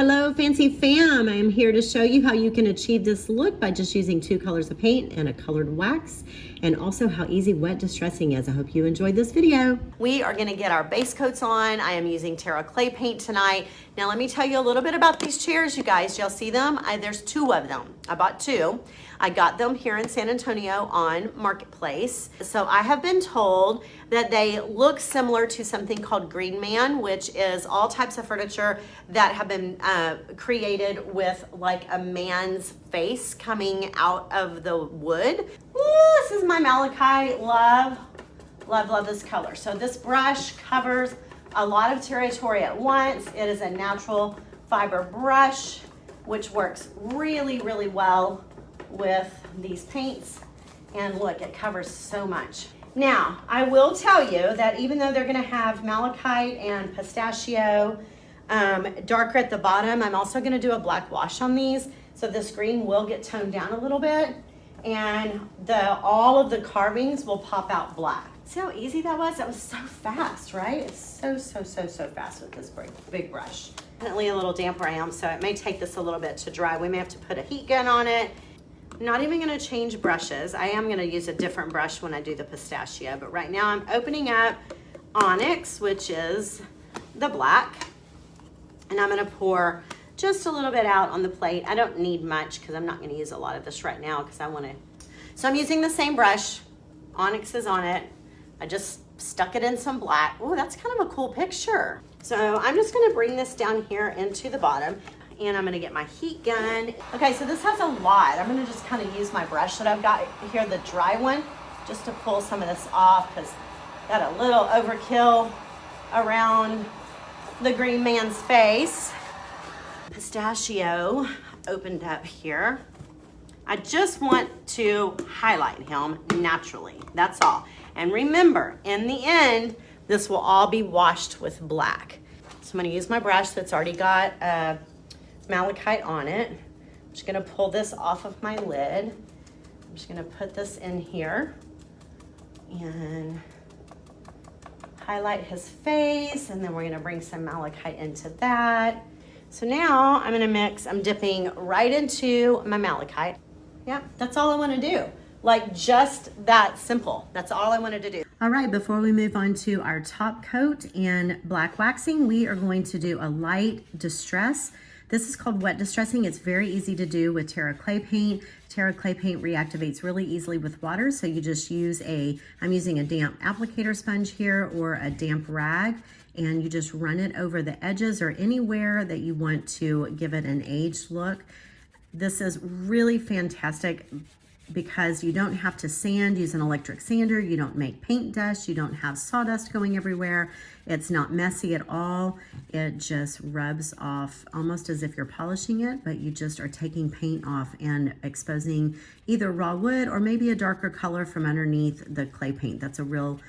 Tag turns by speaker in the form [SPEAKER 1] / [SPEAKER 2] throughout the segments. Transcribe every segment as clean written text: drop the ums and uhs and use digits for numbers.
[SPEAKER 1] Hello Fancy Fam, I am here to show you how you can achieve this look by just using 2 colors of paint and a colored wax, and also how easy wet distressing is. I hope you enjoyed this video. We are gonna get our base coats on. I am using Terra clay paint tonight. Now let me tell you a little bit about these chairs, you guys. Y'all see them? There's 2 of them. I bought 2. I got them here in San Antonio on Marketplace. So I have been told that they look similar to something called Green Man, which is all types of furniture that have been created with like a man's face coming out of the wood. Ooh, this is my malachite. Love, love, love this color. So this brush covers a lot of territory at once. It is a natural fiber brush, which works really, really well with these paints. And look, it covers so much. Now, I will tell you that even though they're gonna have malachite and pistachio darker at the bottom, I'm also gonna do a black wash on these. So this green will get toned down a little bit, and all of the carvings will pop out black. See how easy that was? That was so fast, right? It's so fast with this big brush. Definitely a little damp where I am, so it may take this a little bit to dry. We may have to put a heat gun on it. Not even gonna change brushes. I am gonna use a different brush when I do the pistachio, but right now I'm opening up Onyx, which is the black, and I'm gonna pour just a little bit out on the plate. I don't need much because I'm not gonna use a lot of this right now because I wanna. So I'm using the same brush. Onyx is on it. I just stuck it in some black. Oh, that's kind of a cool picture. So I'm just gonna bring this down here into the bottom, and I'm gonna get my heat gun. Okay, so this has a lot. I'm gonna just kind of use my brush that I've got here, the dry one, just to pull some of this off because got a little overkill around the Green Man's face. Pistachio opened up here. I just want to highlight him naturally, that's all. And remember, in the end, this will all be washed with black. So I'm gonna use my brush that's already got malachite on it. I'm just gonna pull this off of my lid. I'm just gonna put this in here and highlight his face, and then we're gonna bring some malachite into that. So now I'm gonna mix, I'm dipping right into my malachite. Yeah, that's all I wanna do. Like just that simple. That's all I wanted to do. All right, before we move on to our top coat and black waxing, we are going to do a light distress. This is called wet distressing. It's very easy to do with Terra clay paint. Terra clay paint reactivates really easily with water, so you just use I'm using a damp applicator sponge here or a damp rag, and you just run it over the edges or anywhere that you want to give it an aged look. This is really fantastic because you don't have to sand, use an electric sander, you don't make paint dust, you don't have sawdust going everywhere. It's not messy at all. It just rubs off almost as if you're polishing it, but you just are taking paint off and exposing either raw wood or maybe a darker color from underneath the clay paint. That's a real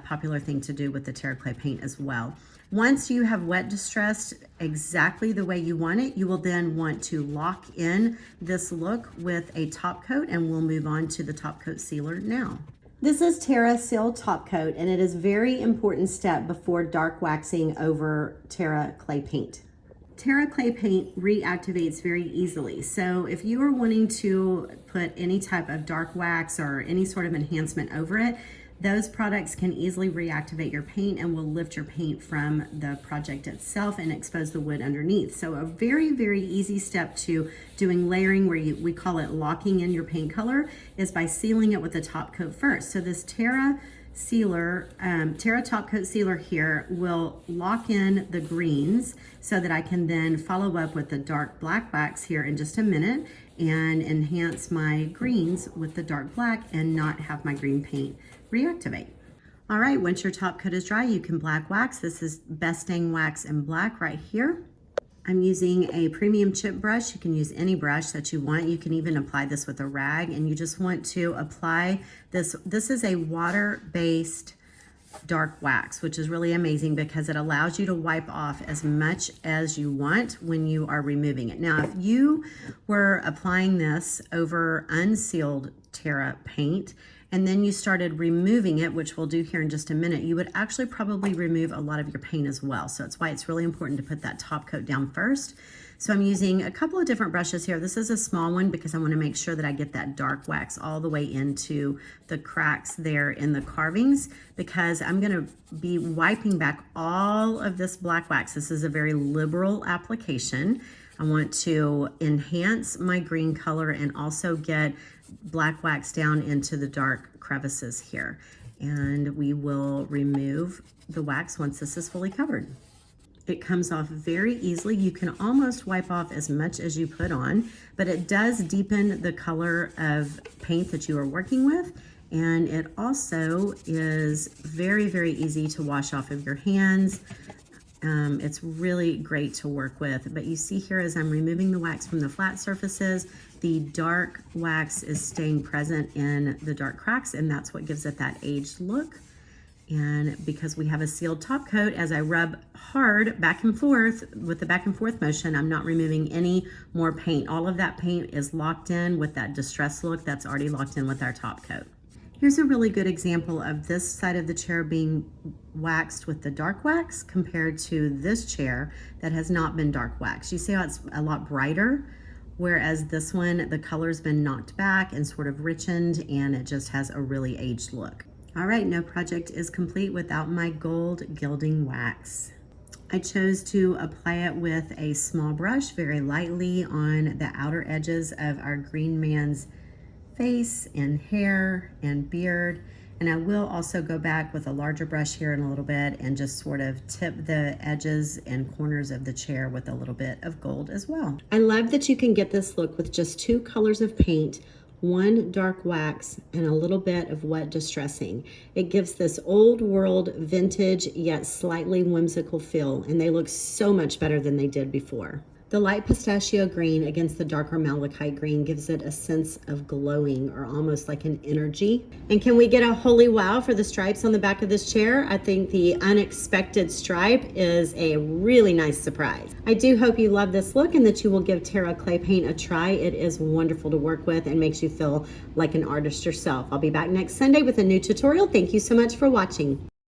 [SPEAKER 1] popular thing to do with the Terra clay paint as well. Once you have wet distressed exactly the way you want it, you will then want to lock in this look with a top coat, and we'll move on to the top coat sealer now. This is Terra Seal Top Coat, and it is a very important step before dark waxing over Terra clay paint. Terra clay paint reactivates very easily. So if you are wanting to put any type of dark wax or any sort of enhancement over it, those products can easily reactivate your paint and will lift your paint from the project itself and expose the wood underneath. So a very, very easy step to doing layering, where we call it locking in your paint color, is by sealing it with a top coat first. So this Terra sealer, Terra top coat sealer here will lock in the greens so that I can then follow up with the dark black wax here in just a minute and enhance my greens with the dark black and not have my green paint reactivate. All right, once your top coat is dry, you can black wax. This is Best Dang Wax in black right here. I'm using a premium chip brush. You can use any brush that you want. You can even apply this with a rag, and you just want to apply this. This is a water-based dark wax, which is really amazing because it allows you to wipe off as much as you want when you are removing it. Now, if you were applying this over unsealed Terra paint and then you started removing it, which we'll do here in just a minute, you would actually probably remove a lot of your paint as well. So that's why it's really important to put that top coat down first. So I'm using a couple of different brushes here. This is a small one because I want to make sure that I get that dark wax all the way into the cracks there in the carvings, because I'm going to be wiping back all of this black wax. This is a very liberal application. I want to enhance my green color and also get black wax down into the dark crevices here. And we will remove the wax once this is fully covered. It comes off very easily. You can almost wipe off as much as you put on, but it does deepen the color of paint that you are working with. And it also is very, very easy to wash off of your hands. It's really great to work with. But you see here as I'm removing the wax from the flat surfaces, the dark wax is staying present in the dark cracks, and that's what gives it that aged look. And because we have a sealed top coat, as I rub hard back and forth with the back and forth motion, I'm not removing any more paint. All of that paint is locked in with that distress look that's already locked in with our top coat. Here's a really good example of this side of the chair being waxed with the dark wax compared to this chair that has not been dark waxed. You see how it's a lot brighter, whereas this one, the color's been knocked back and sort of richened, and it just has a really aged look. All right, no project is complete without my gold gilding wax. I chose to apply it with a small brush very lightly on the outer edges of our green man's face and hair and beard. And I will also go back with a larger brush here in a little bit and just sort of tip the edges and corners of the chair with a little bit of gold as well. I love that you can get this look with just 2 colors of paint, 1 dark wax, and a little bit of wet distressing. It gives this old world, vintage, yet slightly whimsical feel, and they look so much better than they did before. The light pistachio green against the darker malachite green gives it a sense of glowing, or almost like an energy. And can we get a holy wow for the stripes on the back of this chair? I think the unexpected stripe is a really nice surprise. I do hope you love this look and that you will give Terra clay paint a try. It is wonderful to work with and makes you feel like an artist yourself. I'll be back next Sunday with a new tutorial. Thank you so much for watching.